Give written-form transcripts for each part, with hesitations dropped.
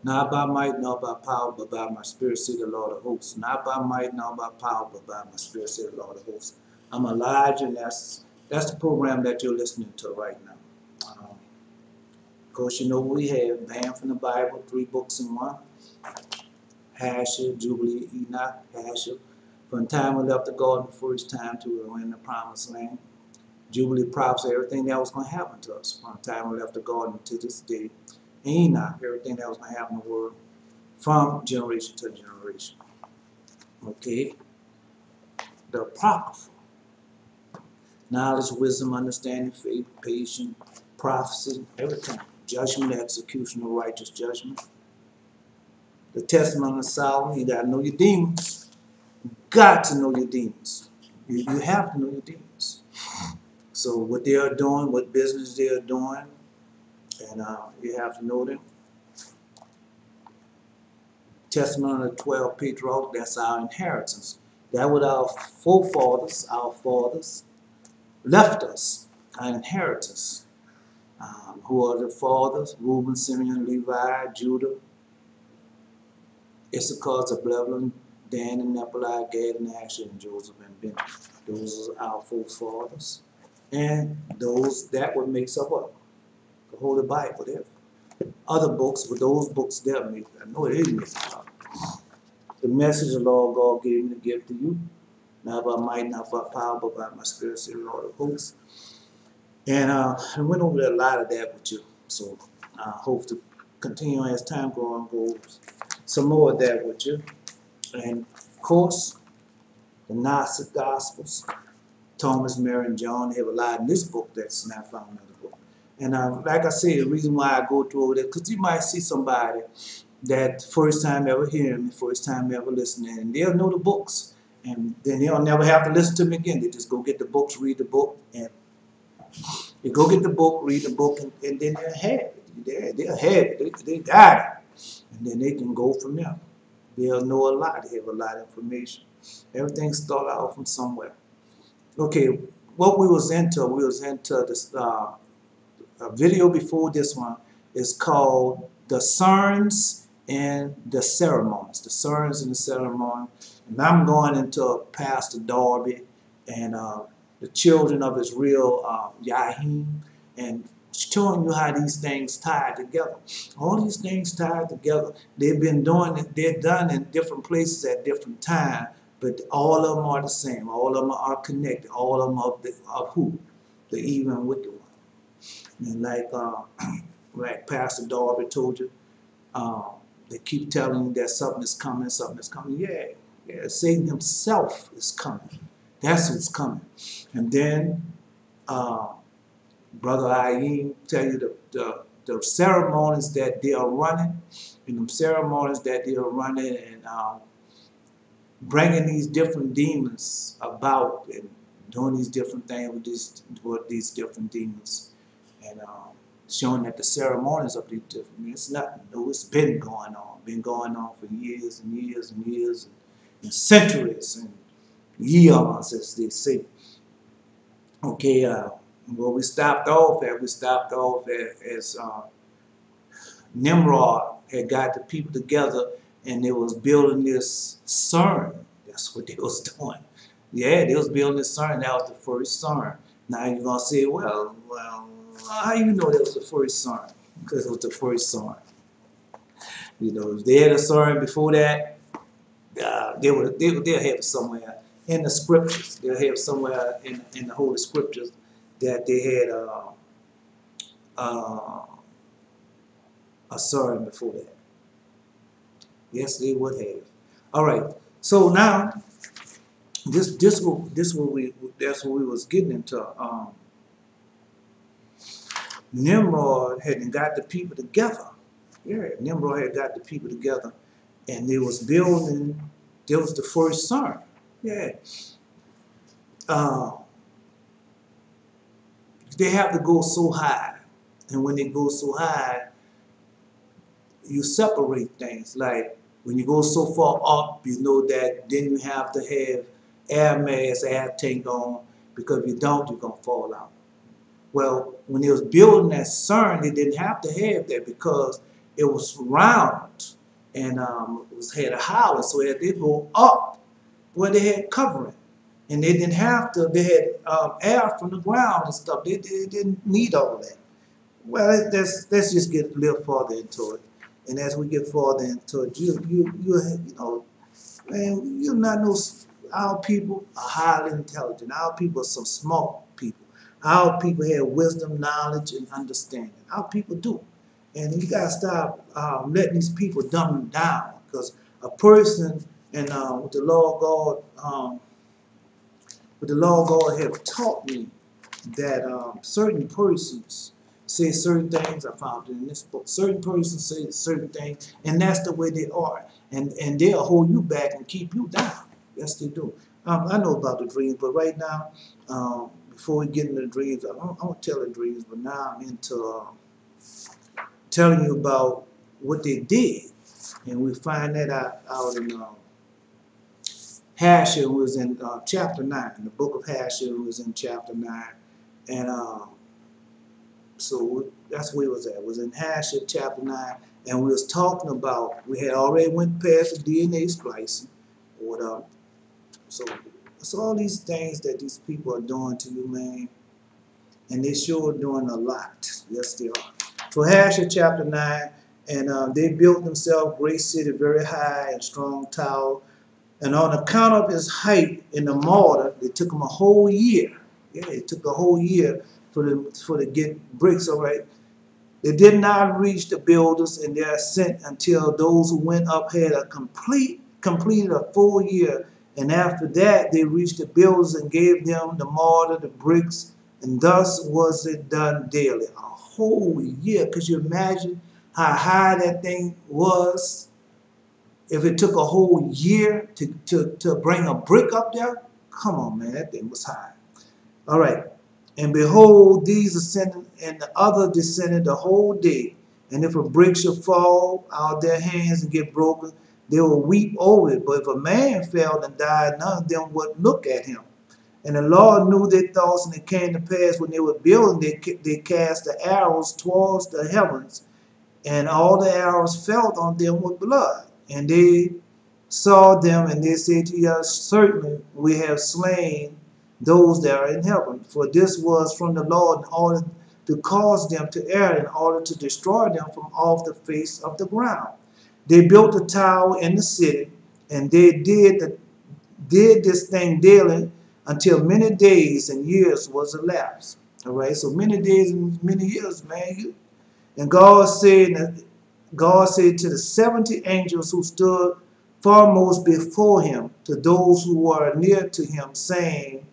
Not by might, nor by power, but by my spirit, said the Lord of hosts. Not by might, nor by power, but by my spirit, said the Lord of hosts. I'm Elijah, and that's the program that you're listening to right now. Of course, you know we have Banned from the Bible, 3 books in one. Hasher, Jubilee, Enoch, Hasher. From the time we left the garden, first time to we were in the promised land. Jubilee prophets, everything that was going to happen to us. From the time we left the garden to this day. Enoch, everything that was going to happen in the world from generation to generation. Okay? The Apocrypha. Knowledge, wisdom, understanding, faith, patience, prophecy, everything. Judgment, execution of righteous judgment. The Testament of Solomon, you got to know your demons. Got to know your demons. You have to know your demons. So what they are doing, what business they are doing, and you have to know them. Testament of the 12 patriarchs, that's our inheritance. That what our forefathers, our fathers, left us, our inheritance. Who are the fathers? Reuben, Simeon, Levi, Judah, Issachar, Zebulun, Dan, and Naphtali, Gad, and Asher, and Joseph, and Benjamin. Those are our forefathers. And those, that what makes up what? The Holy Bible there. Other books, but those books there make, I know it is mixed up. The message the Lord God gave me to give to you, not by might, not by power, but by my spirit, said the Lord of hosts. And I went over a lot of that with you, so I hope to continue as time goes some more of that with you. And of course, the Gnostic Gospels, Thomas, Mary, and John, they have a lot in this book that's not found in the book. And like I said, the reason why I go through all that, because you might see somebody that first time ever hearing me, first time ever listening, and they'll know the books. And then they'll never have to listen to me again. They just go get the books, read the book, and you go get the book, read the book, and then they'll have it. They'll have it. They got it. And then they can go from there. They'll know a lot. They have a lot of information. Everything started out from somewhere. Okay, what we was into this a video before this one is called the Cerns and the Ceremonies. The Cerns and the Ceremonies. And I'm going into Pastor Darby and the children of his real Yahim, and showing you how these things tie together. All these things tied together. They've been doing it, they're done in different places at different times, but all of them are the same. All of them are connected. All of them are of who? The evil and wicked one. And like Pastor Darby told you, they keep telling you that something is coming, something is coming. Yeah, Satan himself is coming. That's what's coming. And then Brother Ayim tell you the ceremonies that they are running, and the ceremonies that they are running, and bringing these different demons about and doing these different things with these different demons, and showing that the ceremonies of these different, it's nothing new. It's been going on for years and years and years and centuries and eons, as they say. Okay, where we stopped off as Nimrod had got the people together and they was building this Cern. That's what they was doing. Yeah, they was building this Cern. That was the first Cern. Now you're gonna say, well, how you know that was the first Cern? Because it was the first Cern. You know, if they had a Cern before that, they'll have it somewhere in the scriptures. They'll have somewhere in the Holy Scriptures that they had a Cern before that. Yes, they would have. All right. So now, that's what we was getting into. Nimrod had got the people together. Yeah, Nimrod had got the people together, and they was building. There was the first Cern. Yeah. They have to go so high, and when they go so high, you separate things. Like when you go so far up, you know that then you have to have air mask, air tank on, because if you don't, you're gonna fall out. Well, when they was building that Cern, they didn't have to have that because it was round and it was had a house, so as they go up where they had covering. And they didn't have to, they had air from the ground and stuff. They didn't need all that. Well, let's just get a little further into it. And as we get further into it, you know, man, you not know, our people are highly intelligent. Our people are some smart people. Our people have wisdom, knowledge, and understanding. Our people do. And you gotta stop letting these people dumb them down. Because a person and with the law of God, have taught me that certain persons say certain things. I found it in this book. Certain persons say certain things, and that's the way they are. And they'll hold you back and keep you down. Yes, they do. I know about the dreams, but right now, before we get into the dreams, I don't tell the dreams, but now I'm into telling you about what they did. And we find that out in Hashir was in chapter 9. The book of Hashir was in chapter 9. And so that's where it was at. It was in Hashir chapter 9. And we was talking about, we had already went past the DNA splicing. Or whatever. So it's all these things that these people are doing to you, man. And they sure are doing a lot. Yes, they are. So Hashir chapter 9. And they built themselves a great city, very high and strong tower. And on account of his height in the mortar, it took them a whole year. Yeah, it took a whole year for to get bricks, all right. They did not reach the builders in their ascent until those who went up had completed a full year. And after that, they reached the builders and gave them the mortar, the bricks, and thus was it done daily. A whole year. Could you imagine how high that thing was? If it took a whole year to bring a brick up there, come on, man, that thing was high. All right. And behold, these ascended, and the other descended the whole day. And if a brick should fall out of their hands and get broken, they will weep over it. But if a man fell and died, none of them would look at him. And the Lord knew their thoughts, and it came to pass when they were building, they cast the arrows towards the heavens, and all the arrows fell on them with blood. And they saw them, and they said to us, certainly we have slain those that are in heaven. For this was from the Lord in order to cause them to err, in order to destroy them from off the face of the ground. They built a tower in the city, and they did this thing daily until many days and years was elapsed. All right, so many days and many years, man. And God said to the 70 angels who stood foremost before him, to those who were near to him, saying,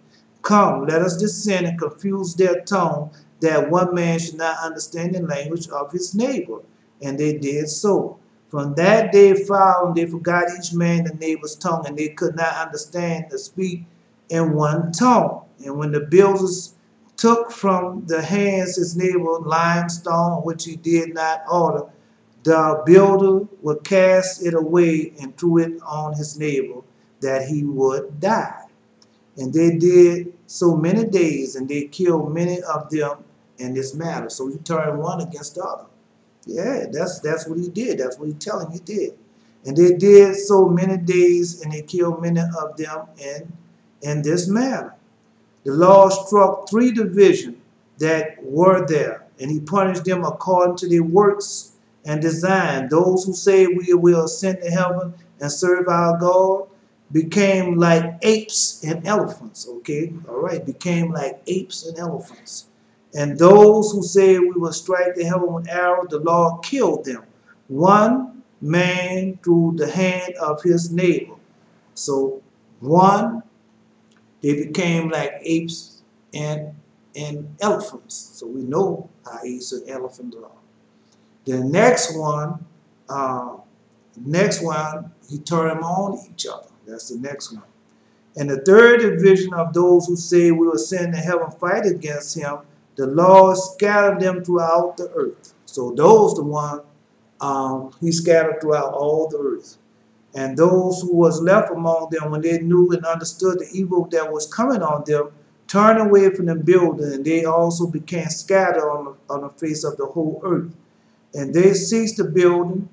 come, let us descend and confuse their tongue, that one man should not understand the language of his neighbor. And they did so. From that day forward, they forgot each man the neighbor's tongue, and they could not understand to speak in one tongue. And when the builders took from the hands his neighbor limestone, which he did not order, the builder would cast it away and threw it on his neighbor, that he would die. And they did so many days, and they killed many of them in this matter. So he turned one against the other. Yeah, that's what he did. That's what he's telling you he did. And they did so many days, and they killed many of them in this manner. The Lord struck 3 divisions that were there, and he punished them according to their works and design. Those who say we will ascend to heaven and serve our God became like apes and elephants. Okay, all right, became like apes and elephants. And those who say we will strike the heaven with arrows, the Lord killed them, one man through the hand of his neighbor. So they became like apes and elephants. So we know how apes and elephants are. The next one, he turned them on each other. That's the next one. And the third division of those who say we will send to heaven fight against him, the Lord scattered them throughout the earth. So those the one he scattered throughout all the earth. And those who was left among them, when they knew and understood the evil that was coming on them, turned away from the building, and they also became scattered on the face of the whole earth. And they ceased the building.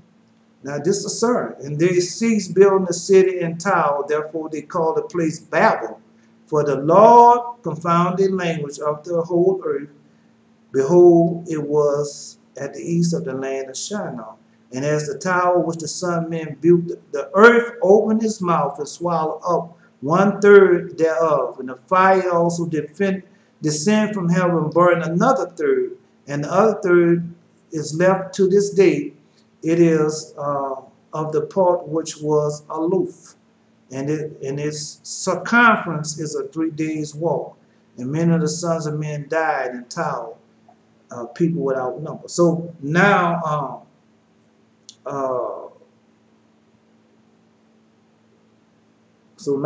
Now this is Cerns. And they ceased building the city and tower. Therefore they called the place Babel. For the Lord confounded the language of the whole earth. Behold, it was at the east of the land of Shinar. And as the tower which the Son men built, the earth opened its mouth and swallowed up 1/3 thereof. And the fire also descend from heaven and burn another third. And the other third is left to this day. It is of the part which was aloof. And its circumference is a 3 days walk. And many of the sons of men died in tower. People without number. So now, we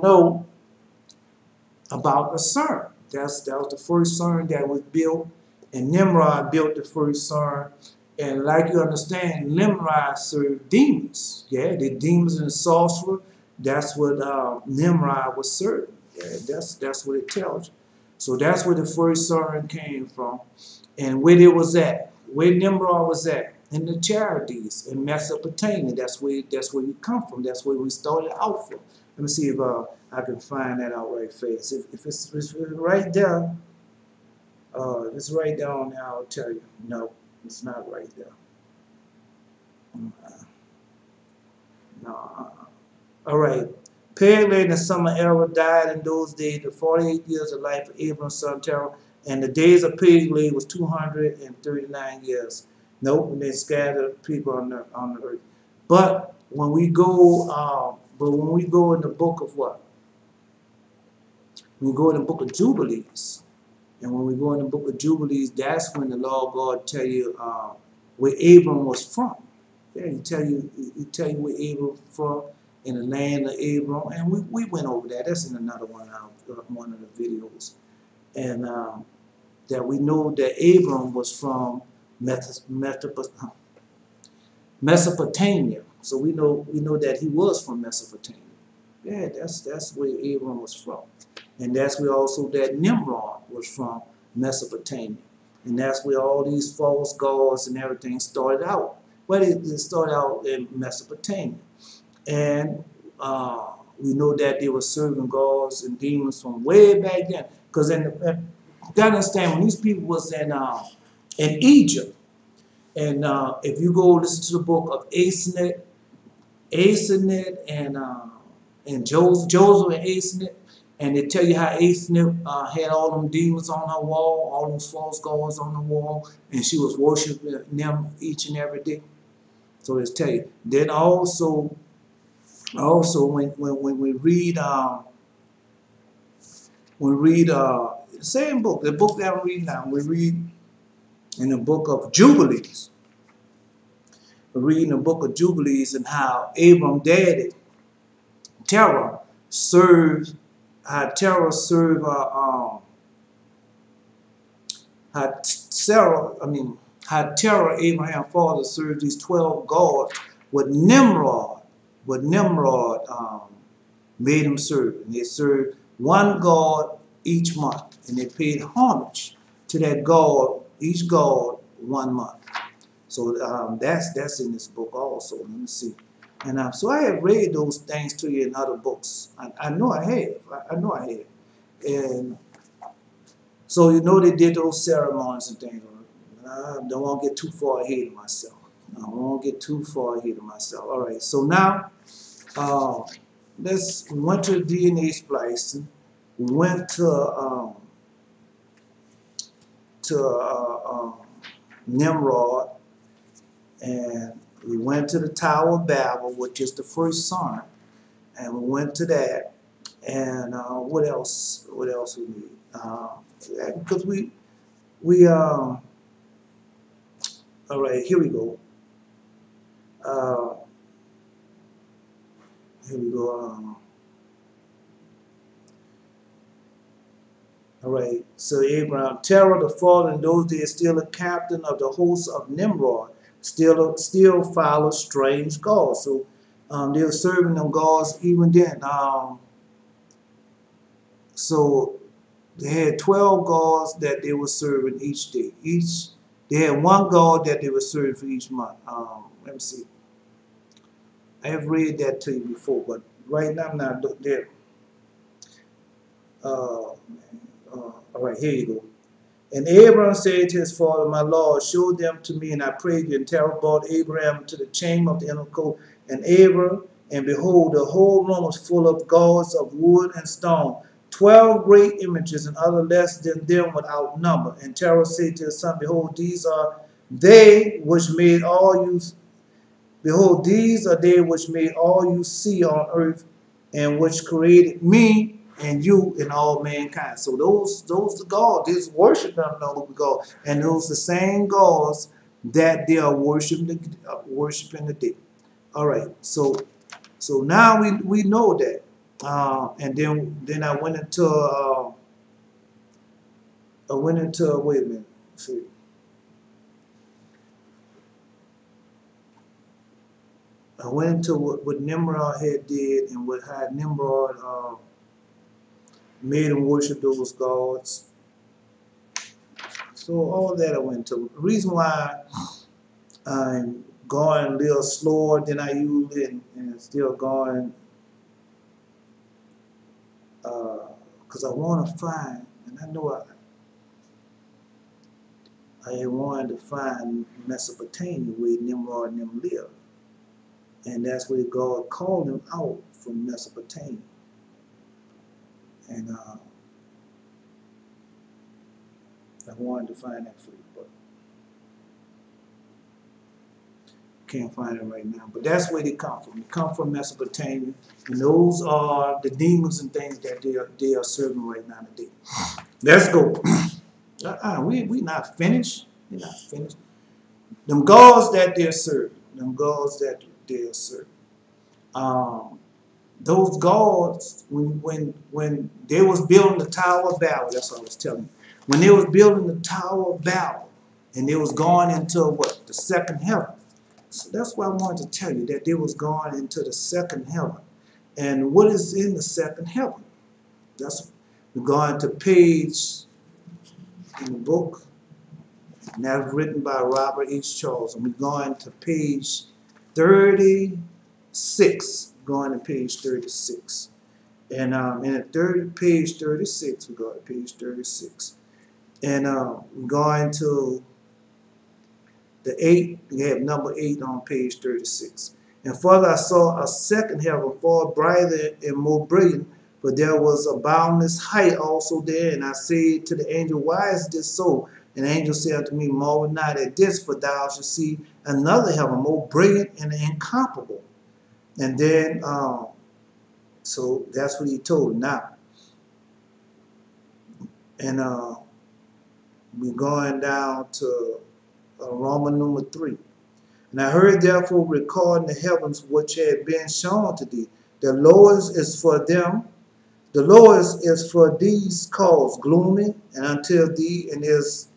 know about the Cern. That was the first Cern that was built, and Nimrod built the first Cern. And like you understand, Nimrod served demons. Yeah, the demons and the sorcerer. That's what Nimrod was serving. Yeah, that's what it tells you. So that's where the first Cern came from. And where it was at, where Nimrod was at, in the Chaldees, in Mesopotamia. That's where you come from. That's where we started out from. Let me see if I can find that out right fast. If it's right there, if it's right down there, I'll tell you. No, it's not right there. No. All right. Peleg and the son of Error died in those days, the 48 years of life of Abram, son of Terah. And the days of Peleg was 239 years. Nope, and they scattered people on the earth. But when we go, in the book of what? We go in the book of Jubilees, and when we go in the book of Jubilees, that's when the Lord God tell you where Abram was from. Yeah, he tell you where Abram from, in the land of Abram, and we went over that. That's in another one of the videos, and that we know that Abram was from Mesopotamia. So we know that he was from Mesopotamia. Yeah, that's where Abram was from, and that's where also that Nimrod was from, Mesopotamia, and that's where all these false gods and everything started out. Well, it started out in Mesopotamia. And we know that they were serving gods and demons from way back then. Because you gotta understand, when these people was in Egypt, and if you go listen to the book of Asenath and Joseph and Asenath, and they tell you how Asenath had all them demons on her wall, all those false gods on the wall, and she was worshiping them each and every day. So let's tell you. Then also when we read the same book, the book that I'm reading now, we read in the book of Jubilees. We're reading the book of Jubilees and how Abram daddy, Terah, served Abraham father served these 12 gods, what Nimrod made him serve. And they served one god each month, and they paid homage to that god, each god 1 month. So that's in this book also. Let me see. And so I have read those things to you in other books. I know I have. I know I have. And so you know they did those ceremonies and things. I don't want to get too far ahead of myself. All right. So now we went to DNA splicing. We went to Nimrod, and we went to the Tower of Babel, which is the first Cerns, and we went to that. And what else? What else we need? Because all right, here we go. All right, so Abraham, Terah, the father in those days, still a captain of the hosts of Nimrod, still followed strange gods. So they were serving them gods even then. So they had 12 gods that they were serving each day. They had one God that they were serving for each month. Let me see. I have read that to you before, but right now I'm not there. All right, here you go. And Abraham said to his father, my Lord, show them to me, and I pray you. And Terah brought Abraham to the chamber of the inner court, and Abraham, and behold, the whole room was full of gods of wood and stone, 12 great images, and other less than them without number. And Terah said to his son, behold, these are they which made all you. Behold, these are they which made all you see on earth, and which created me and you and all mankind. So those the gods, they worship them, no God, and those the same gods that they are worshiping today. All right, so now we know that, and then I went into wait a minute, see. I went into what Nimrod had did and what had Nimrod made him worship those gods. So all that I went to. The reason why I'm going a little slower than I usually and still going because I want to find, and I know I wanted to find Mesopotamia where Nimrod and them lived. And that's where God called them out from Mesopotamia. And I wanted to find that for you, but can't find it right now. But that's where they come from. They come from Mesopotamia, and those are the demons and things that they are serving right now today. Let's go. We not finished. We're not finished. Them gods that they're serving. Them gods that they're serving. Those gods, when they was building the Tower of Babel, that's what I was telling you. When they was building the Tower of Babel, and they was going into what? The second heaven. So that's why I wanted to tell you that they was going into the second heaven. And what is in the second heaven? That's, we're going to page in the book, and that's written by Robert H. Charles, and we're going to page 36. Going to page 36. And in page 36, we go to page 36. And we're going to the 8, we have number 8 on page 36. And further I saw a second heaven far brighter and more brilliant, for there was a boundless height also there. And I said to the angel, why is this so? And the angel said unto me, marvel not at this, for thou shalt see another heaven more brilliant and incomparable. And then, so that's what he told now. And we're going down to Roman number 3. And I heard therefore recording the heavens which had been shown to thee. The lowest is for them. The lowest is for these cause gloomy, and until thee, and is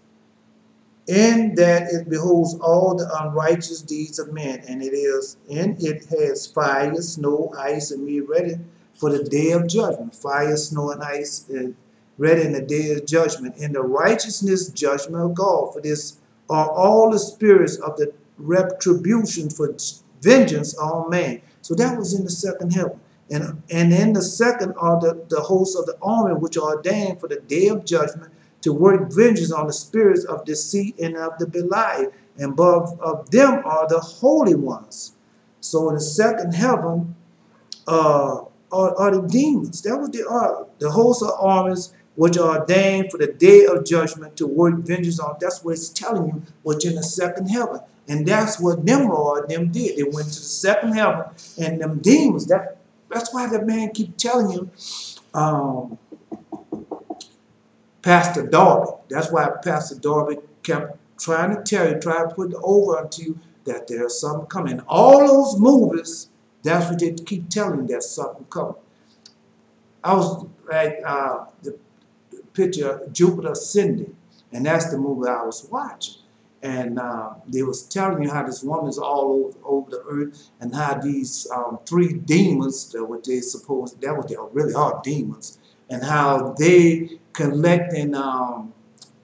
in that it beholds all the unrighteous deeds of men, and it is in it has fire, snow, ice, and made ready for the day of judgment. Fire, snow, and ice, and ready in the day of judgment, in the righteousness judgment of God. For this are all the spirits of the retribution for vengeance on man. So that was in the second heaven. And in the second are the hosts of the army, which are ordained for the day of judgment, to work vengeance on the spirits of deceit and of the Belial. And above of them are the holy ones. So in the second heaven are the demons. That what they are. The hosts of armies which are ordained for the day of judgment, to work vengeance on. That's what it's telling you, what's in the second heaven. And that's what Nimrod and them did. They went to the second heaven, and them demons, that's why the man keep telling you, Pastor Darby. That's why Pastor Darby kept trying to tell you, trying to put it over unto you that there's something coming. All those movies, that's what they keep telling you, there's something coming. I was like the picture Jupiter Ascending, and that's the movie I was watching. And they was telling you how this woman's all over the earth, and how these 3 demons, that what they supposed, that what they really are, demons, and how they collecting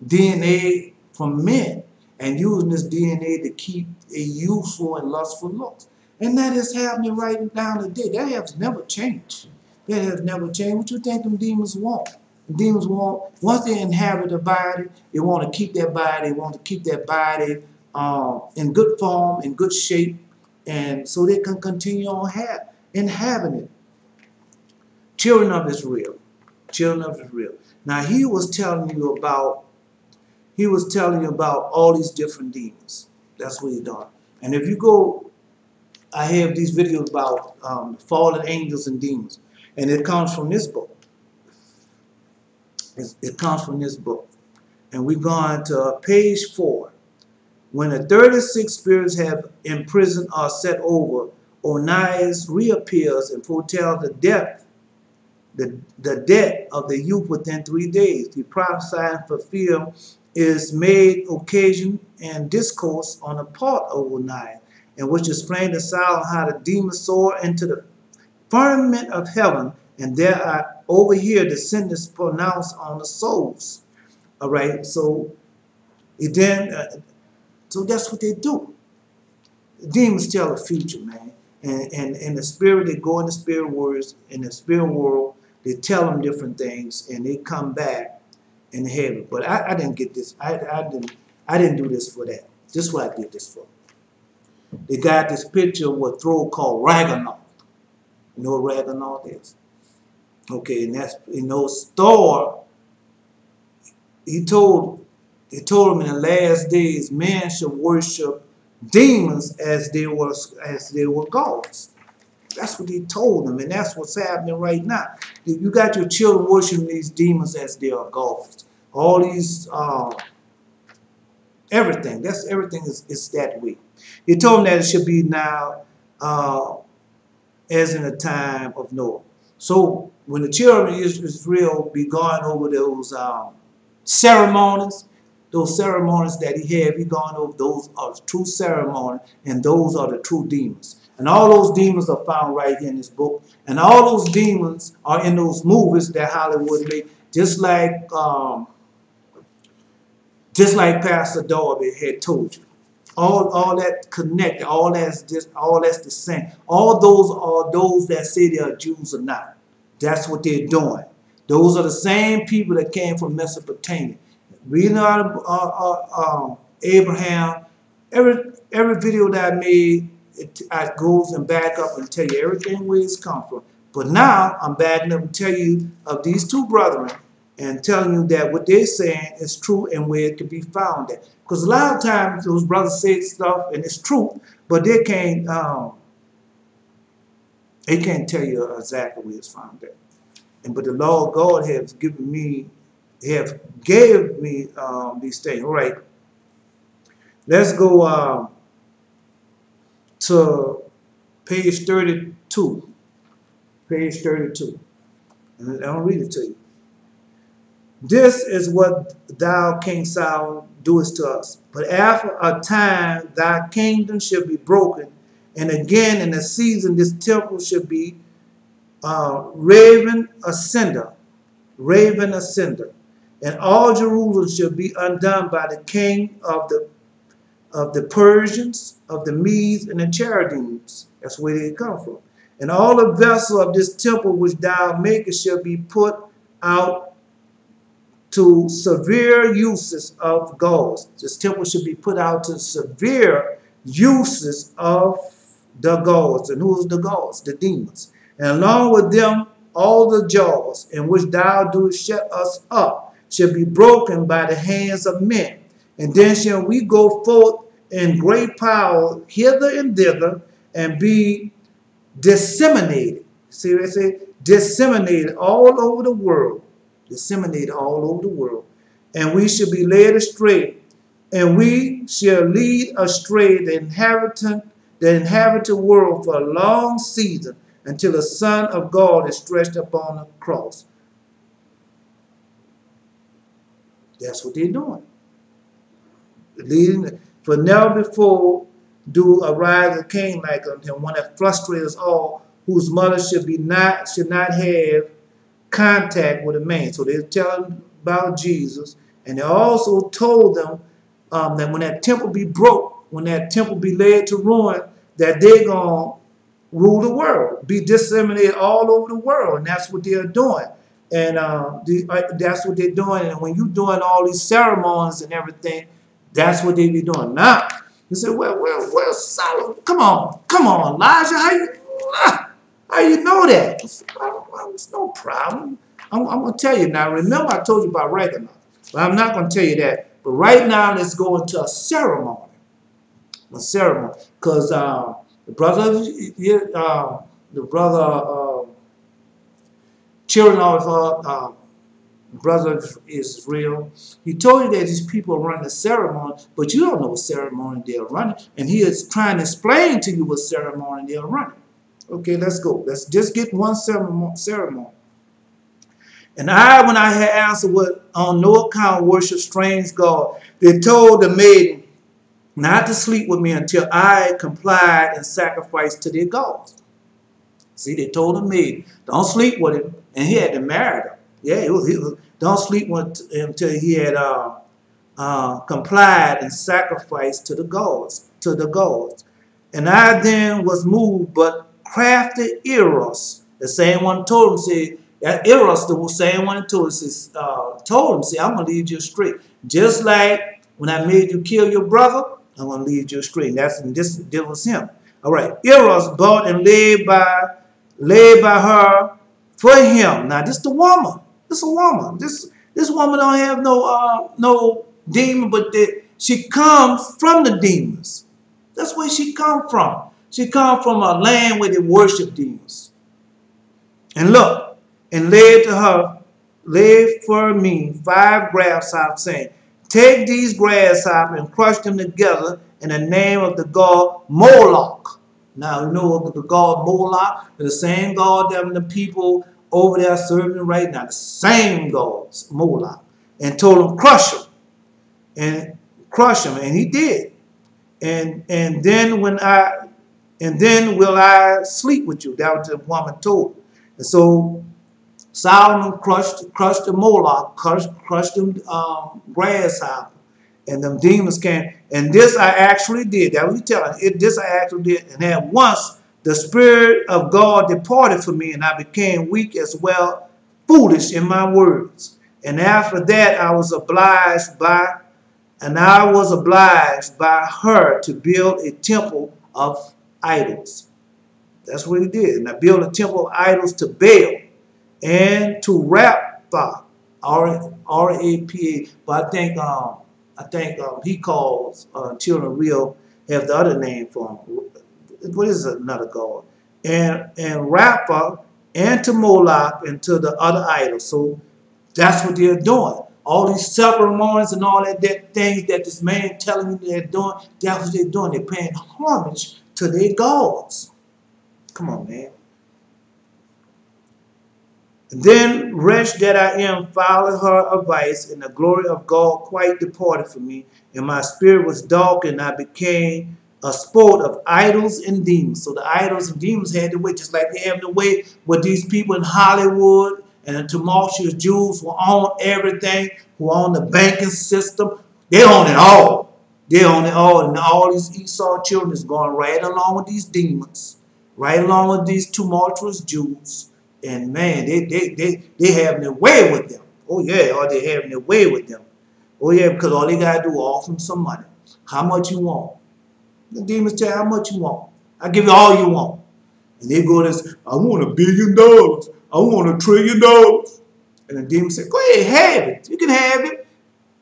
DNA from men, and using this DNA to keep a youthful and lustful looks. And that is happening right down today. That has never changed. That has never changed. What you think them demons want? The demons want, once they inhabit the body, they want to keep that body, they want to keep that body in good form, in good shape, and so they can continue on inhabiting it. Children of Israel. Children of Israel. Now he was telling you about all these different demons. That's what he done. And if you go, I have these videos about fallen angels and demons. And it comes from this book. It comes from this book. And we're going to page 4. When the 36 spirits have imprisoned or set over, Onias reappears and foretells the death of the youth within 3 days. The prophesied fulfilled is made occasion and discourse on the part of Onias, in which explains the sound how the demons soar into the firmament of heaven, and there are over here the sentence pronounced on the souls. All right, so so that's what they do. The demons tell the future, man, and the spirit, they go in the spirit worlds, in the spirit world, they tell them different things, and they come back in heaven. But I didn't get this. I didn't do this for that. This is what I did this for. They got this picture of what throw called Ragnarok. You know what Ragnarok is? Okay, and that's, you know, Thor, he told him in the last days men should worship demons as they were gods. That's what he told them, and that's what's happening right now. You got your children worshiping these demons as they are gods. All these everything is that way. He told them that it should be now as in the time of Noah. So when the children of Israel be going over those ceremonies that he had, he gone over, those are the true ceremonies, and those are the true demons. And all those demons are found right here in this book. And all those demons are in those movies that Hollywood made, just like Pastor Darby had told you. All that connected, all that's the same. All those are those that say they are Jews or not. That's what they're doing. Those are the same people that came from Mesopotamia. Reading out of Abraham, every video that I made, it goes and back up and tell you everything where it's come from. But now I'm backing up and tell you of these two brethren and telling you that what they're saying is true and where it can be found at. Because a lot of times those brothers say stuff and it's true, but they can't tell you exactly where it's found at. But the Lord God has gave me these things. All right. Let's go to page 32. Page 32. And I'll read it to you. This is what thou, King Saul, doest to us. But after a time thy kingdom shall be broken, and again in a season this temple shall be raven ascender, and all Jerusalem shall be undone by the king of the Persians, of the Medes, and the Chaldeans. That's where they come from. And all the vessels of this temple which thou makest shall be put out to severe uses of gods. This temple should be put out to severe uses of the gods. And who's the gods? The demons. And along with them, all the jaws in which thou doest shut us up shall be broken by the hands of men. And then shall we go forth in great power hither and thither and be disseminated. See what I say? Disseminated all over the world. Disseminated all over the world. And we shall be led astray. And we shall lead astray the inhabited world for a long season until the Son of God is stretched upon the cross. That's what they're doing. For never before do arise a king like unto him, one that frustrates us all, whose mother should not have contact with a man. So they're telling about Jesus, and they also told them that when that temple be broke, when that temple be laid to ruin, that they're going to rule the world, be disseminated all over the world, and that's what they're doing. And that's what they're doing. And when you're doing all these ceremonies and everything, that's what they be doing. Now, you say, well, Solomon, come on, Elijah, how you know that? It's no problem. I'm going to tell you now. Remember, I told you about reckoning, but I'm not going to tell you that. But right now, let's go into a ceremony. Because the brother, children of brother Israel, he told you that these people run the ceremony, but you don't know what ceremony they're running, and he is trying to explain to you what ceremony they're running. Okay, let's go. Let's just get one ceremony. And when I had answered, what on no account worship strange God, they told the maiden not to sleep with me until I complied and sacrificed to their gods. See, they told the maiden, don't sleep with him, and he had to marry them. Yeah, don't sleep with him until he had complied and sacrificed to the gods, And I then was moved, but crafty Eros, the same one told him, say, that Eros, the same one told him, say, I'm going to lead you astray. Just like when I made you kill your brother, I'm going to lead you astray. This was him. All right. Eros bought and laid by her for him. Now, this is the woman. This is a woman. This woman don't have no demon, but she comes from the demons. That's where she come from. She come from a land where they worship demons. And look, and laid for me 5 grasshoppers, saying, take these grasshoppers and crush them together in the name of the god Moloch. Now, you know the god Moloch, the same god that the people over there serving right now, the same gods, Moloch, and told him, crush him, and he did. And then will I sleep with you. That was the woman told him. And so Solomon crushed the Moloch, crushed them grasshopper, and them demons came. And this I actually did. That was telling it. This I actually did. And at once the Spirit of God departed from me, and I became weak as well, foolish in my words. And after that I was obliged by her to build a temple of idols. That's what he did. And I built a temple of idols to Baal and to Rapha, R-A-P-A. But I think he calls children real have the other name for him. What is another god? And Rapha, and to Moloch, and to the other idols. So that's what they're doing. All these ceremonies and all that things that this man telling you they're doing, that's what they're doing. They're paying homage to their gods. Come on, man. And then, wretched that I am, following her advice, and the glory of God quite departed from me, and my spirit was darkened, and I became a sport of idols and demons. So the idols and demons had the way, just like they have the way with these people in Hollywood and the tumultuous Jews who own everything, who own the banking system. They own it all. They own it all. And all these Esau children is going right along with these demons, right along with these tumultuous Jews. And man, they having their way with them. Oh yeah, or they having their way with them. Oh yeah, because all they gotta do is offer them some money. How much you want? The demons tell you how much you want. I give you all you want. And they go this, I want $1 billion. I want $1 trillion. And the demons say, go ahead, have it. You can have it.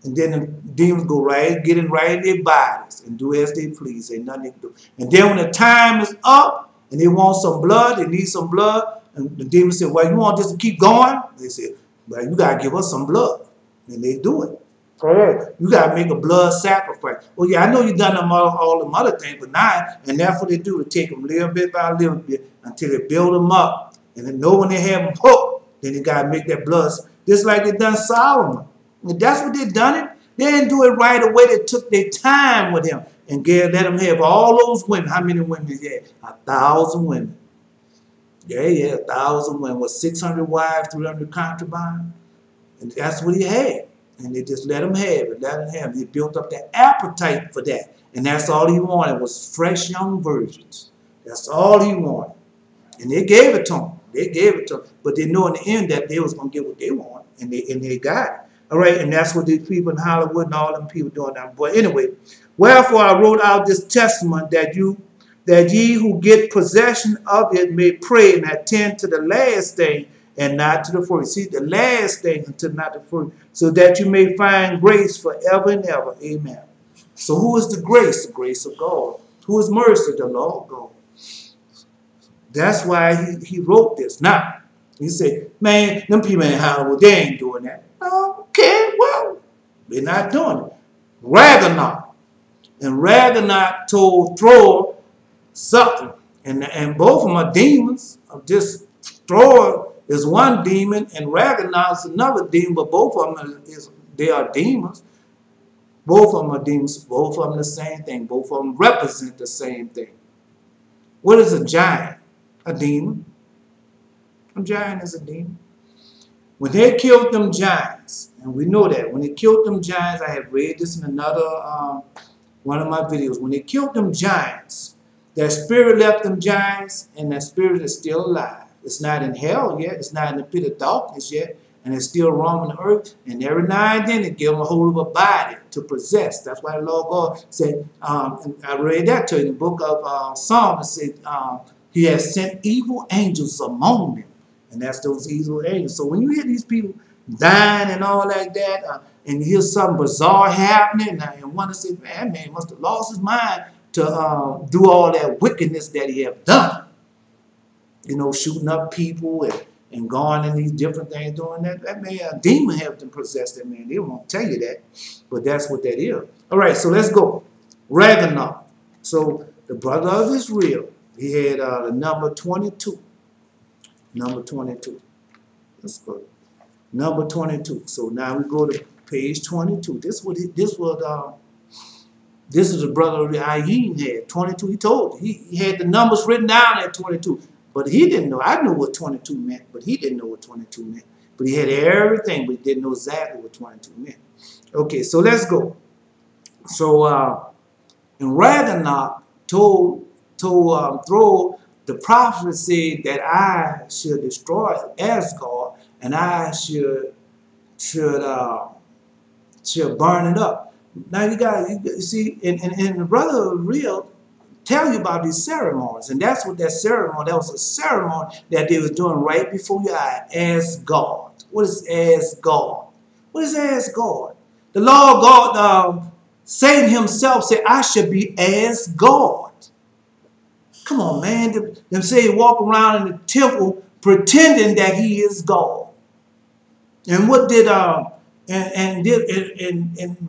And then the demons go get in right in their bodies and do as they please. Ain't nothing they can do. And then when the time is up and they want some blood, they need some blood. And the demons say, well, you want this to keep going? They say, well, you got to give us some blood. And they do it. You got to make a blood sacrifice. Well, yeah, I know you've done all them other things, but now, and that's what they do. They take them little bit by little bit until they build them up. And then know when they have them hooked, then they got to make that blood. Just like they done Solomon. And that's what they done it. They didn't do it right away. They took their time with him and let him have all those women. How many women he had? 1,000 women. Yeah, 1,000 women with 600 wives, 300 concubines. And that's what he had. And they just let him have it, let him have it. He built up that appetite for that. And that's all he wanted was fresh young virgins. That's all he wanted. And they gave it to him. They gave it to him. But they knew in the end that they was going to get what they want. And they got it. All right, and that's what these people in Hollywood and all them people doing now. But anyway, wherefore I wrote out this testament that ye who get possession of it may pray and attend to the last thing and not to the first. See, the last thing until not the first, so that you may find grace forever and ever. Amen. So who is the grace? The grace of God. Who is mercy? The Lord God. That's why he wrote this. Now, he said, man, them people in Hollywood, they ain't doing that. Okay, well, they're not doing it. Ragnarok. And Ragnarok told Thor something. And both of them are demons. Just Thor is one demon and Ragnarok is another demon, but both of them they are demons. Both of them are demons. Both of them the same thing. Both of them represent the same thing. What is a giant? A demon. A giant is a demon. When they killed them giants, and we know that, when they killed them giants, I have read this in another one of my videos. When they killed them giants, their spirit left them giants, and their spirit is still alive. It's not in hell yet. It's not in the pit of darkness yet, and it's still roaming the earth. And every now and then, it gives them a hold of a body to possess. That's why the Lord God said, and I read that to you in the book of Psalms. It said, He has sent evil angels among them. And that's those evil angels. So when you hear these people dying and all like that, and you hear something bizarre happening, and one to say, man must have lost his mind to do all that wickedness that he have done. You know, shooting up people and going in these different things, doing that. That man, a demon have to possess that man. They won't tell you that, but that's what that is. All right, so let's go. Ragnarok. So the brother of Israel, he had the number 22. Number 22. Let's go. Number 22. So now we go to page 22. This is the brother Ayin had. 22. He told you. He had the numbers written down at 22. But he didn't know. I knew what 22 meant, but he didn't know what 22 meant. But he had everything, but he didn't know exactly what 22 meant. Okay, so let's go. So and Ragnarok told Thor, the prophet said that I should destroy Asgard and I should burn it up. Now you see, and the brother real tell you about these ceremonies, and that's what that ceremony. That was a ceremony that they was doing right before your eye. Asgard. What is Asgard? What is Asgard? The Lord God, Satan himself said, I should be as God. Come on, man. Them say he walk around in the temple pretending that he is God. And what did and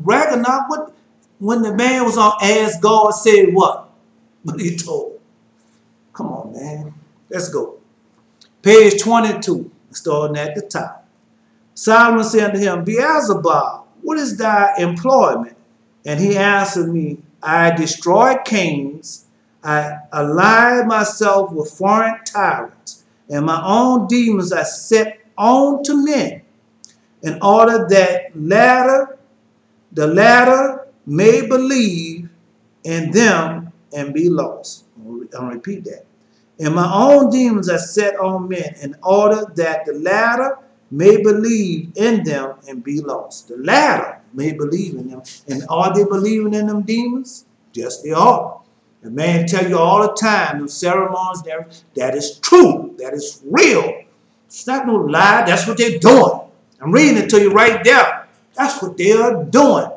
Ragnarok, what when the man was on Asgard said what? What he told. Come on, man. Let's go. Page 22, starting at the top. Solomon said unto him, Beelzebub, what is thy employment? And he answered me, I destroy kings. I ally myself with foreign tyrants, and my own demons I set on to men, in order that the latter may believe in them and be lost. I'll repeat that. And my own demons I set on men, in order that the latter may believe in them and be lost. The latter may believe in them. And are they believing in them demons? Yes, they are. The man tell you all the time, those ceremonies, that is true. That is real. It's not no lie. That's what they're doing. I'm reading it to you right there. That's what they are doing.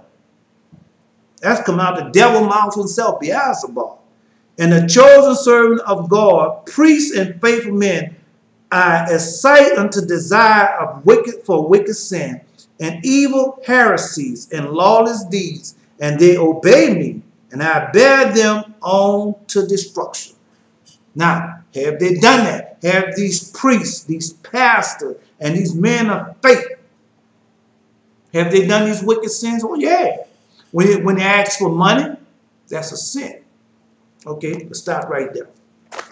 That's come out the devil's mouth himself, Beelzebub. And the chosen servant of God, priests and faithful men, I excite unto desire of wicked sin, and evil heresies and lawless deeds, and they obey me, and I bear them on to destruction. Now, have they done that? Have these priests, these pastors, and these men of faith, have they done these wicked sins? Oh, yeah. When they ask for money, that's a sin. Okay, let's stop right there.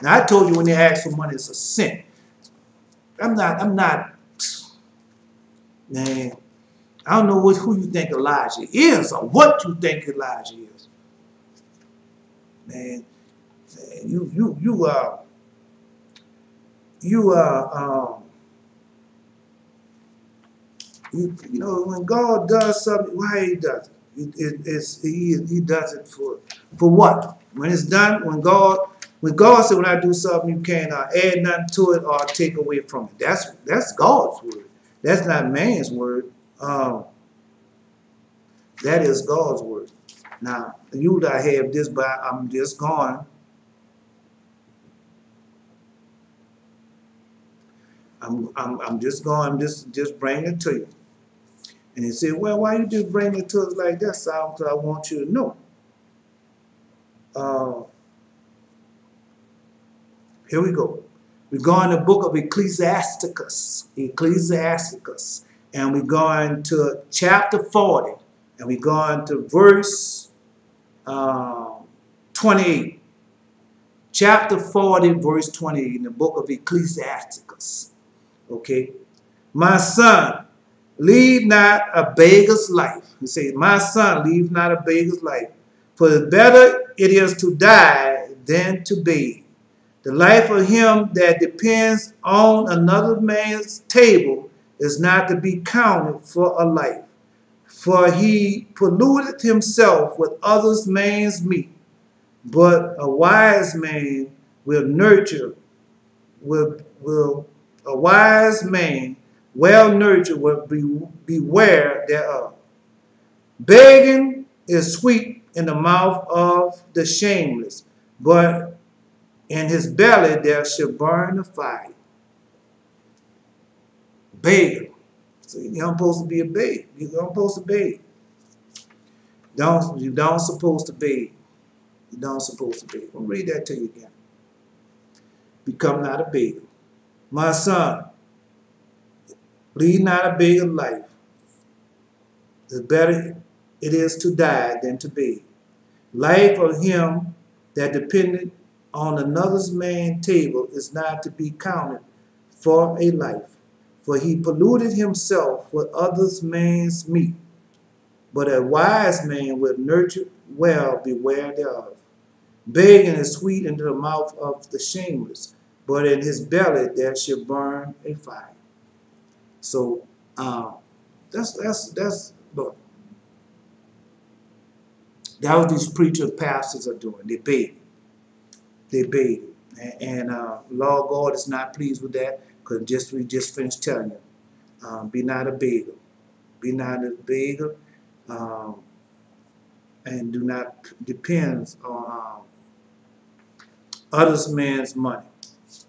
Now, I told you when they ask for money, it's a sin. I'm not, man. I don't know who you think Elijah is or what you think Elijah is. Man, you you know, when God does something, why he does it? He does it for what? When it's done, when God said, when I do something, you can't add nothing to it or take away from it. That's God's word. That's not man's word. That is God's word. Now, you that have this, but I'm just going. I'm just going. Just bring it to you. And he said, well, why you just bring it to us like that, Sal? Because I want you to know. Here we go. We're going to the book of Ecclesiasticus. And we're going to chapter 40. And we're going to verse 28. Chapter 40, verse 28 in the book of Ecclesiasticus. Okay. My son, leave not a beggar's life. He says, my son, leave not a beggar's life. For the better it is to die than to beg. The life of him that depends on another man's table is not to be counted for a life. For he polluted himself with others' man's meat. But a wise man will nurture, a wise man, well nurtured, will beware thereof. Begging is sweet in the mouth of the shameless, but in his belly there shall burn a fire. Begging. So you're not supposed to be a beg. You're not supposed to beg. You don't supposed to beg. You don't supposed to beg. I'll read that to you again. Become not a beggar. My son, lead not a beggar life. The better it is to die than to beg. Life of him that depended on another man's table is not to be counted for a life. For he polluted himself with others' man's meat. But a wise man will nurture well, beware thereof. Begging is sweet into the mouth of the shameless, but in his belly there shall burn a fire. So look. That what these preachers, pastors are doing. They beg. They beg. And Lord God is not pleased with that, because we just finished telling you. Be not a beggar. Be not a beggar. And do not depend on others' man's money.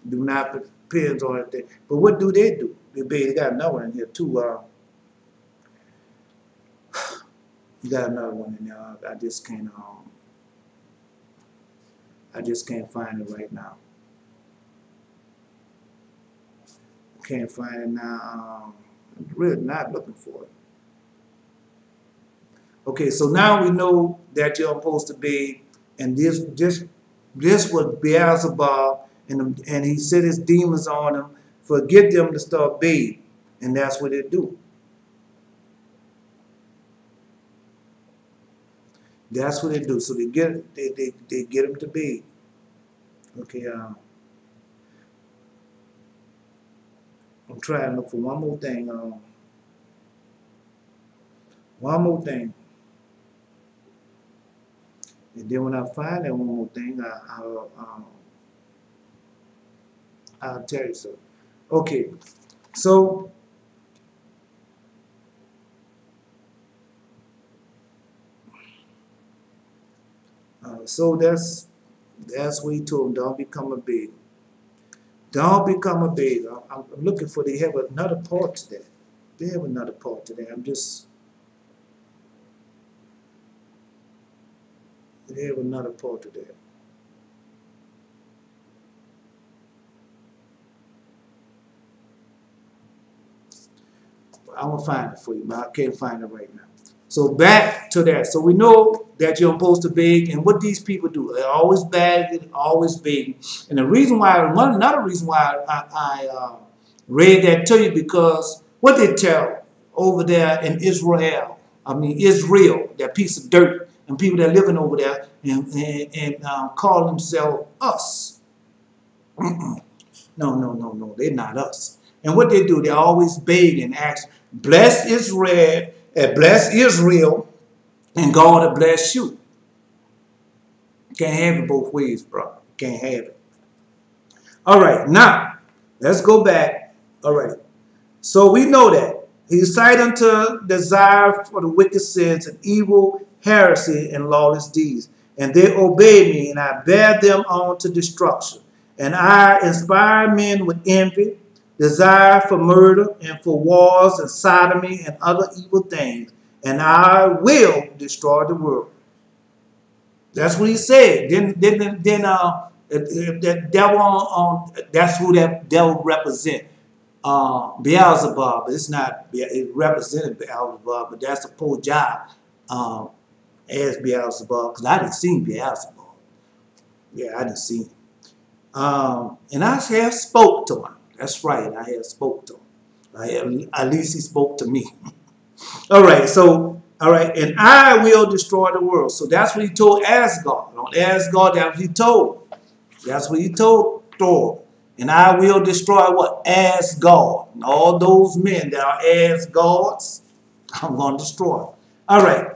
Do not depend on it. But what do? They beg. They got another one in here too. You got another one in there. I just can't find it right now. I can't find it now. I'm really not looking for it. Okay, so now we know that you're supposed to be, and this was Beelzebub, and he set his demons on them, forget them to start begging, and that's what they do. That's what they do. So they get them to beg. Okay, I'm trying to look for one more thing. One more thing. And then when I find that one more thing, I'll tell you so. Okay, so that's what he told him. Don't become a beggar. Don't become a beggar. I'm looking for. They have another part to that. They have another part to that. They have another part to that. I'm gonna find it for you, but I can't find it right now. So back to that. So we know that you're supposed to beg, and what these people do, they're always begging, always begging. And the reason why, another reason why I read that to you, because what they tell over there in Israel. I mean Israel, that piece of dirt, and people that are living over there and call themselves us. Mm-mm. No, no, no, no. They're not us. And what they do, they always beg and ask, bless bless Israel, and God will bless you. Can't have it both ways, bro. Can't have it. All right, now let's go back. All right. So we know that he cite unto desire for the wicked sins and evil heresy and lawless deeds. And they obey me, and I bear them on to destruction. And I inspire men with envy, desire for murder, and for wars and sodomy and other evil things. And I will destroy the world. That's what he said. Then that devil that's who that devil represent. Beelzebub, but it's not, it represented Beelzebub, but that's a poor job as Beelzebub, because I didn't see Beelzebub. Yeah, I didn't see him. And I have spoke to him. That's right, I have spoke to him. At least he spoke to me. All right, so, all right, and I will destroy the world. So that's what he told Asgard. On Asgard, that's what he told. That's what he told Thor. And I will destroy what? Asgard. And all those men that are Asgards, I'm going to destroy. All right.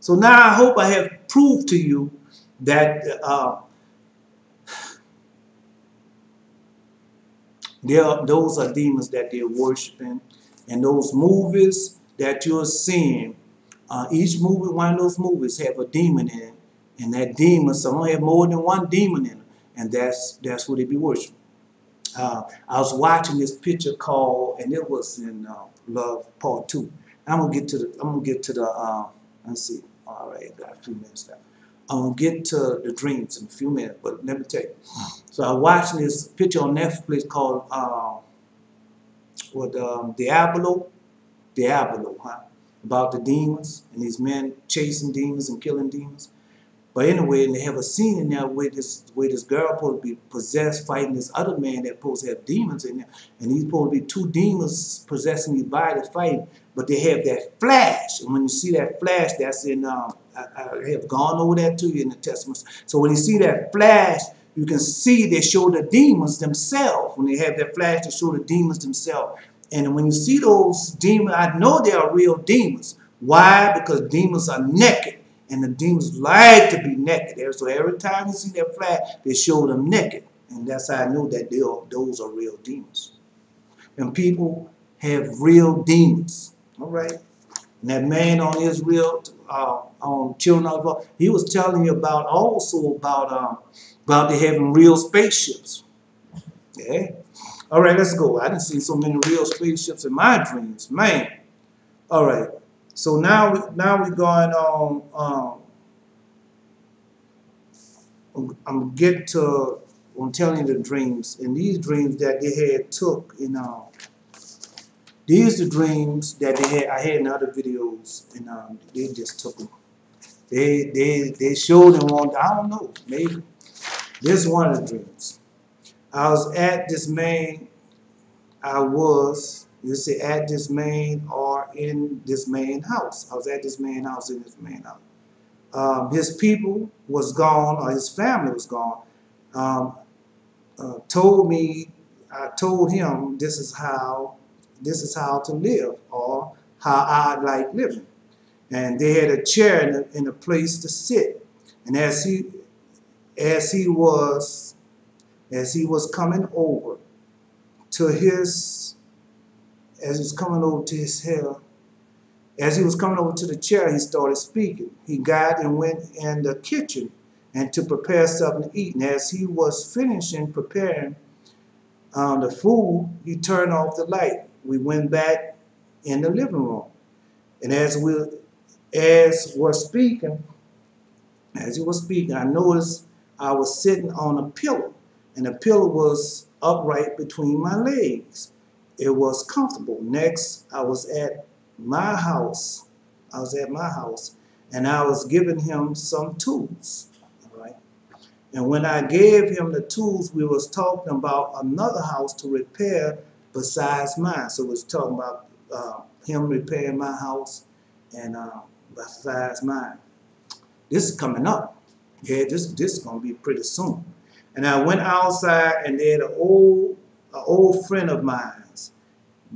So now I hope I have proved to you that those are demons that they're worshiping. And those movies that you're seeing, each movie, one of those movies have a demon in it. And that demon, some have more than one demon in it. And that's what they be worshiping. I was watching this picture called, and it was in Love Part 2. I'm gonna get to the. Let's see. All right, got a few minutes left. I'm gonna get to the dreams in a few minutes, but let me tell you. So I was watching this picture on Netflix called Diablo, huh? About the demons and these men chasing demons and killing demons. But anyway, and they have a scene in there where this girl supposed to be possessed, fighting this other man that supposed to have demons in there, and he's supposed to be two demons possessing his body fighting. But they have that flash, and when you see that flash, that's in. I have gone over that to you in the Testament. So when you see that flash, you can see they show the demons themselves. When they have that flash, they show the demons themselves. And when you see those demons, I know they are real demons. Why? Because demons are naked. And the demons like to be naked. So every time you see that flag, they show them naked. And that's how I know that those are real demons. And people have real demons. All right? And that man on Israel, on Children of God, he was telling you about also about they having real spaceships. Yeah? All right, let's go. I didn't see so many real spaceships in my dreams. Man. All right. So now we're going on. I'm telling you the dreams, and these dreams that they had took. These are the dreams that they had. I had in other videos, and they just took them. They showed them on. I don't know. Maybe this is one of the dreams. I was at this main. You say at this main or in this main house. I was at this main house, in this main house. His people was gone, or his family was gone. I told him this is how to live, or how I like living. And they had a chair and a place to sit. And as he was coming over to his as he was coming over to the chair, he started speaking. He got and went in the kitchen and to prepare something to eat. And as he was finishing preparing the food, he turned off the light. We went back in the living room. And as he was speaking, I noticed I was sitting on a pillow. And the pillow was upright between my legs. It was comfortable. Next, I was at my house. And I was giving him some tools. All right. And when I gave him the tools, we was talking about another house to repair besides mine. So we was talking about him repairing my house, and besides mine. This is coming up. Yeah, this is gonna be pretty soon. And I went outside, and there had an old friend of mine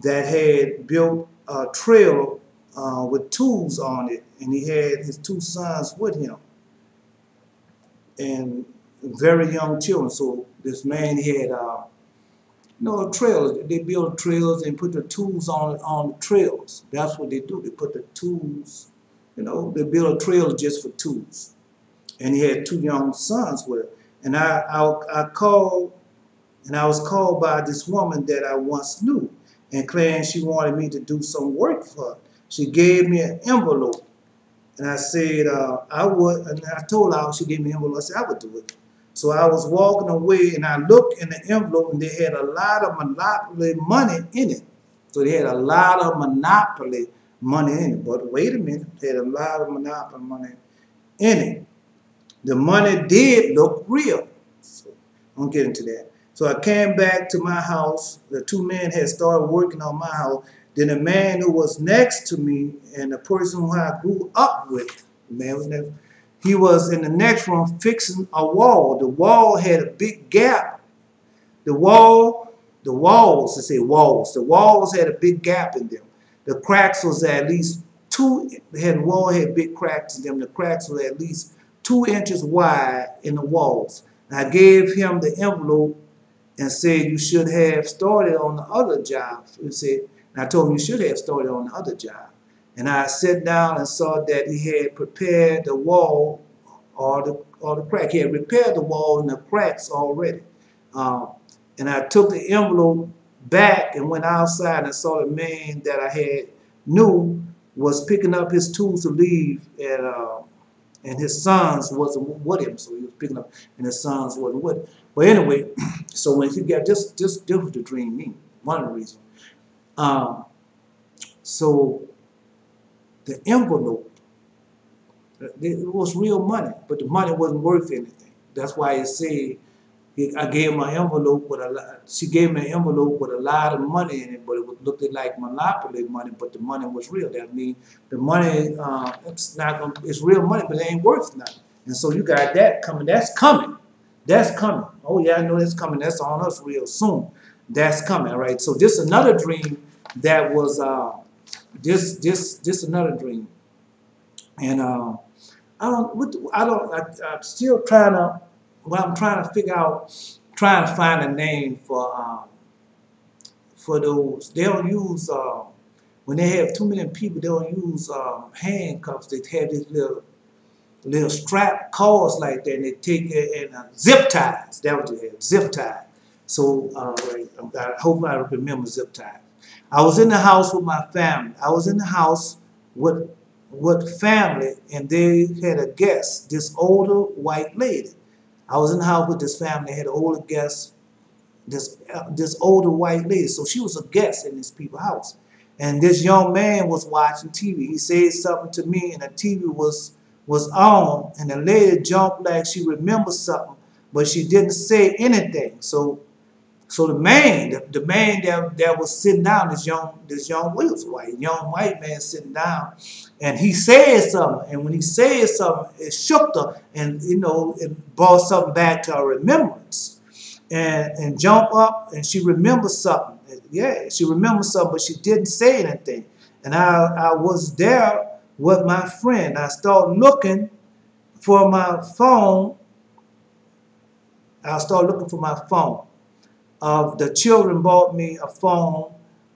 that had built a trailer with tools on it, and he had his two sons with him, and very young children. So this man, he had trailers. They build trailers and put the tools on the trailers. That's what they do. They put the tools. They build a trailer just for tools. And he had two young sons with him. And I called, and I was called by this woman that I once knew, and claimed she wanted me to do some work for her. She gave me an envelope, and I said I would, and I told her, she gave me an envelope, I said I would do it. So I was walking away, and I looked in the envelope, and they had a lot of Monopoly money in it. So they had a lot of Monopoly money in it. But wait a minute, they had a lot of Monopoly money in it. The money did look real. So I won't get into that. So I came back to my house. The two men had started working on my house. Then the man who was next to me, and the person who I grew up with, he was in the next room fixing a wall. The wall had a big gap. The walls had a big gap in them. The cracks was at least the wall had big cracks in them. The cracks were at least 2 inches wide in the walls. And I gave him the envelope and said, you should have started on the other job. And I told him, you should have started on the other job. And I sat down and saw that he had prepared the wall or the crack. He had repaired the wall and the cracks already. And I took the envelope back and went outside and saw the man that I knew was picking up his tools to leave, and his sons wasn't with him, so he was picking up, and his sons wasn't with him. But anyway, so when he got this was the dream mean, one of the reasons. So the envelope, it was real money, but the money wasn't worth anything. That's why it said, I gave my envelope with she gave me an envelope with a lot of money in it, but it looked like Monopoly money, but the money was real. That means the money, it's real money, but it ain't worth nothing. And so you got that coming. That's coming. That's coming. Oh yeah, I know that's coming. That's on us real soon. That's coming, right? So this is another dream that was this another dream, and I'm still trying to. Well, I'm trying to figure out, trying to find a name for those. They don't use when they have too many people. They don't use handcuffs. They have these little strap cords like that, and they take it and zip ties. That's what they have, zip ties. So I hope I remember zip ties. I was in the house with my family. I was in the house with family, and they had a guest, this older white lady. I was in the house with this family, had an older guest, this older white lady. So she was a guest in this people's house. And this young man was watching TV. He said something to me, and the TV was on, and the lady jumped like she remembered something, but she didn't say anything. So the man that was sitting down, this young young white man sitting down, and he said something, and when he said something, it shook her, and it brought something back to her remembrance, and jumped up, and she remembered something. Yeah, she remembered something, but she didn't say anything. And I was there with my friend. I started looking for my phone. The children bought me a phone,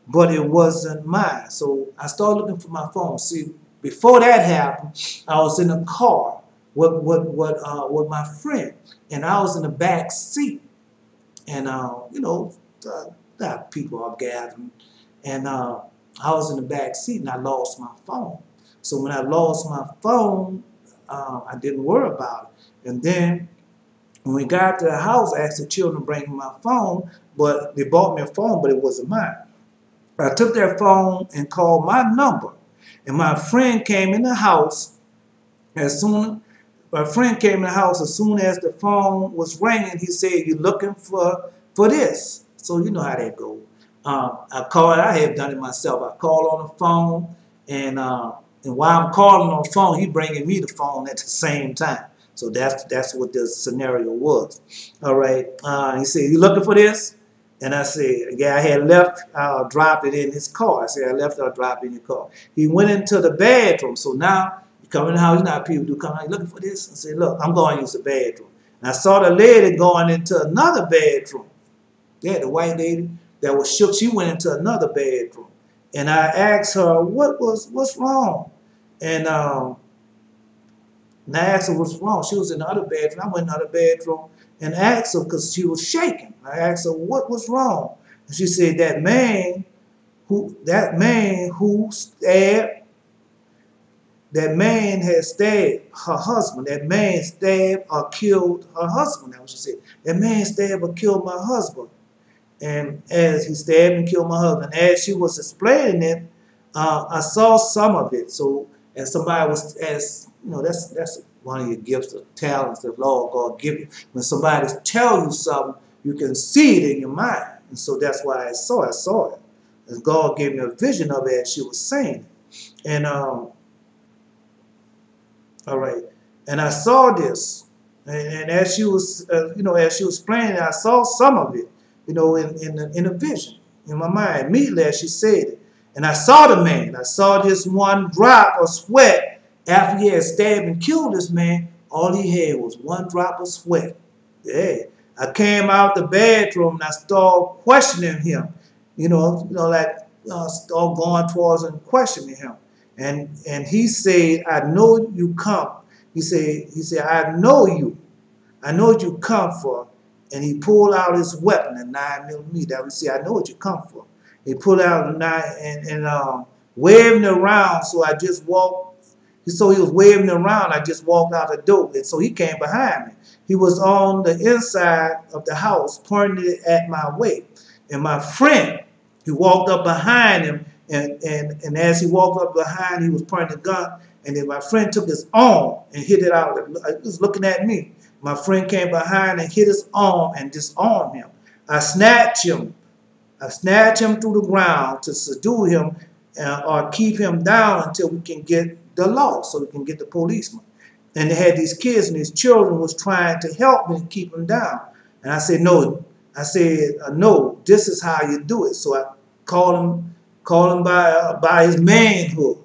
but it wasn't mine. So I started looking for my phone. See, before that happened, I was in a car with my friend, and I was in the back seat, and people are gathering, and I was in the back seat, and I lost my phone. So when I lost my phone, I didn't worry about it, and then when we got to the house, I asked the children to bring me my phone, but they bought me a phone, but it wasn't mine. I took their phone and called my number, and my friend came in the house. As soon as the phone was ringing, he said, "You looking for this?" So you know how that goes. I have done it myself. I call on the phone, and while I'm calling on the phone, he bringing me the phone at the same time. So that's what the scenario was. All right. He said, "You looking for this?" And I said, "Yeah, I had left, dropped it in his car." I said, "I left it, I dropped it in your car." He went into the bathroom. So now you come in the house, you know how people do come out, "You looking for this?" And say, "Look, I'm going to use the bathroom." And I saw the lady going into another bedroom. Yeah, the white lady that was shook, she went into another bedroom. And I asked her, what's wrong? And I asked her what's wrong. She was in the other bedroom. I went in the other bedroom and asked her because she was shaking. I asked her what was wrong. And she said that man had stabbed her husband. That man stabbed or killed her husband. That's what she said. That man stabbed or killed my husband. And as he stabbed and killed my husband, as she was explaining it, I saw some of it. So, as somebody was, as you know, that's one of your gifts, of talents that Lord God give you. When somebody tells you something, you can see it in your mind, and so that's why I saw it. I saw it, and God gave me a vision of it as she was saying it. And all right, and I saw this, and as she was, as she was explaining it, I saw some of it. In a vision, in my mind, immediately as she said it. And I saw the man. I saw this one drop of sweat after he had stabbed and killed this man. All he had was one drop of sweat. Yeah. I came out the bedroom and I started questioning him. Start going towards and questioning him. And he said, "I know you come." He said, "I know you. I know what you come for." And he pulled out his weapon, a 9mm. That would say, "I know what you come for." He pulled out a 9 and waving it around. So I just walked. So he was waving it around. I just walked out the door. And so he came behind me. He was on the inside of the house, pointing it at my way. And my friend, he walked up behind him. And as he walked up behind, he was pointing the gun. And then my friend took his arm and hit it out. He was looking at me. My friend came behind and hit his arm and disarmed him. I snatched him. Through the ground to subdue him or keep him down until we can get the law, so we can get the policeman. And they had these kids and these children was trying to help me keep him down. And I said, "No." I said, "No, this is how you do it." So I called him by his manhood.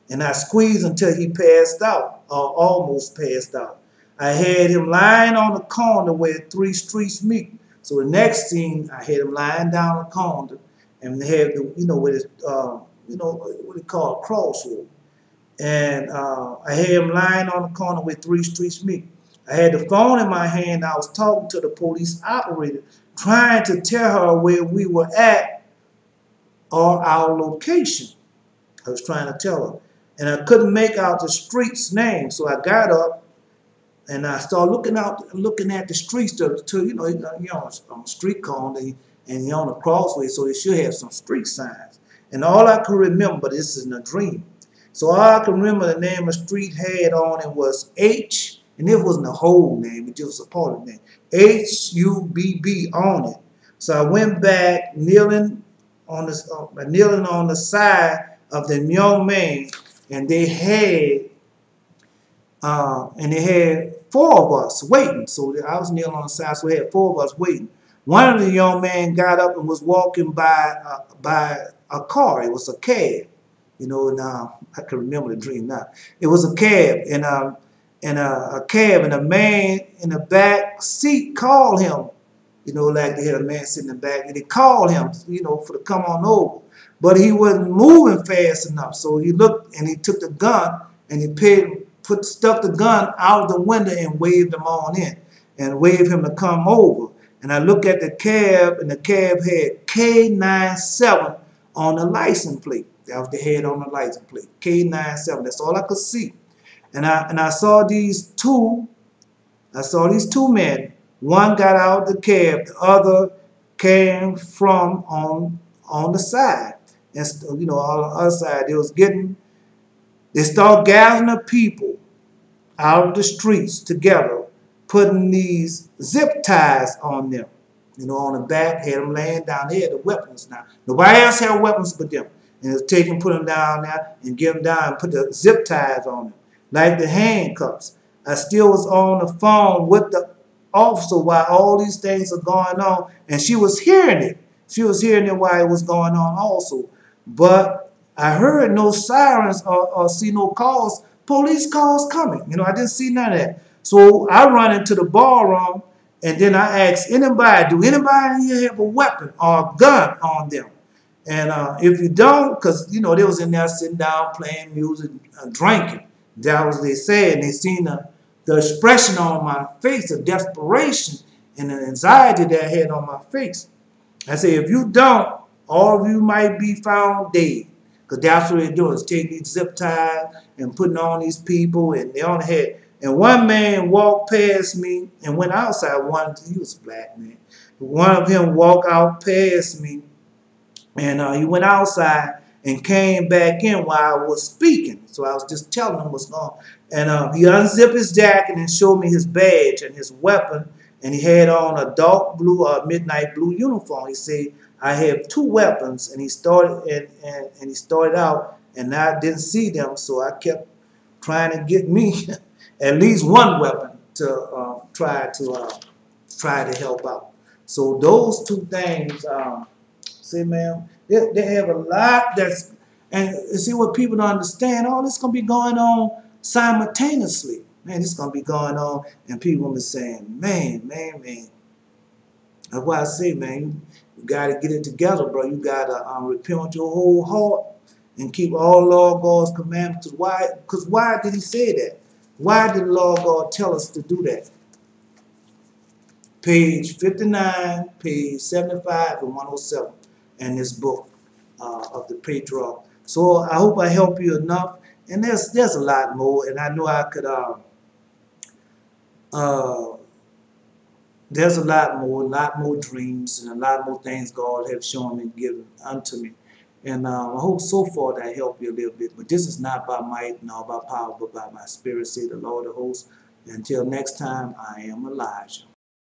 And I squeezed until he passed out, or almost passed out. I had him lying on the corner where 3 streets meet. So the next scene, I had him lying down the corner, and they had with his, what they call a crossroad. And I had him lying on the corner where 3 streets meet. I had the phone in my hand. I was talking to the police operator, trying to tell her where we were at or our location. I was trying to tell her. And I couldn't make out the street's name, so I got up and I started looking at the streets on a street corner and you're on a crossway, so it should have some street signs. And all I could remember, this is in a dream. So all I can remember the name of the street had on it was H, and it wasn't a whole name, it just was a part of the name. HUBB on it. So I went back kneeling on the side of the young man. And they had 4 of us waiting. So I was kneeling on the side, so we had 4 of us waiting. One of the young men got up and was walking by a car. It was a cab. Now I can remember the dream now. It was a cab, and a man in the back seat called him. Like they had a man sitting in the back, and they called him, to come on over. But he wasn't moving fast enough. So he looked and he took the gun and he stuck the gun out of the window and waved him on in and waved him to come over. And I looked at the cab, and the cab had K97 on the license plate. That was the head on the license plate. K97. That's all I could see. And I saw these two men. One got out of the cab, the other came from on the side. And on the other side, they started gathering the people out of the streets together, putting these zip ties on them. You know, on the back, had them laying down. They had the weapons now. Nobody else had weapons but them. And it was taking, put them down there and get them down and put the zip ties on them, like the handcuffs. I still was on the phone with the officer while all these things are going on, and she was hearing it. She was hearing it while it was going on also. But I heard no sirens or see no calls, police calls coming. You know, I didn't see none of that. So I run into the ballroom, and then I asked anybody, do anybody here have a weapon or a gun on them? And if you don't, because, you know, they was in there sitting down playing music, drinking. That was what they said. And they seen the expression on my face, the desperation and the anxiety that I had on my face. I said, if you don't, all of you might be found dead. Because that's what they're doing, is taking these zip ties and putting on these people, and they on the head. And one man walked past me and went outside. He was a black man. One of them walked out past me, and he went outside and came back in while I was speaking. So I was just telling him what's going on. And he unzipped his jacket and showed me his badge and his weapon. And he had on a dark blue or midnight blue uniform. He said, I have two weapons. And he started and he started out, and I didn't see them. So I kept trying to get me at least one weapon to try to help out. So those two things, see, man, they have a lot that's, and see what people don't understand, all this going to be going on simultaneously. Man, this is going to be going on, and people will be saying, man. That's why I say, man, you got to get it together, bro. You got to repent with your whole heart and keep all Lord God's commandments. Because why did he say that? Why did the Lord God tell us to do that? Page 59, page 75, and 107 in this book of the patriarch. So I hope I help you enough. And there's a lot more, and I know I could. There's a lot more dreams, and a lot more things God has shown and given unto me. And I hope so far that I help you a little bit. But this is not by might nor by power, but by my spirit, say the Lord of hosts. Until next time, I am Elijah.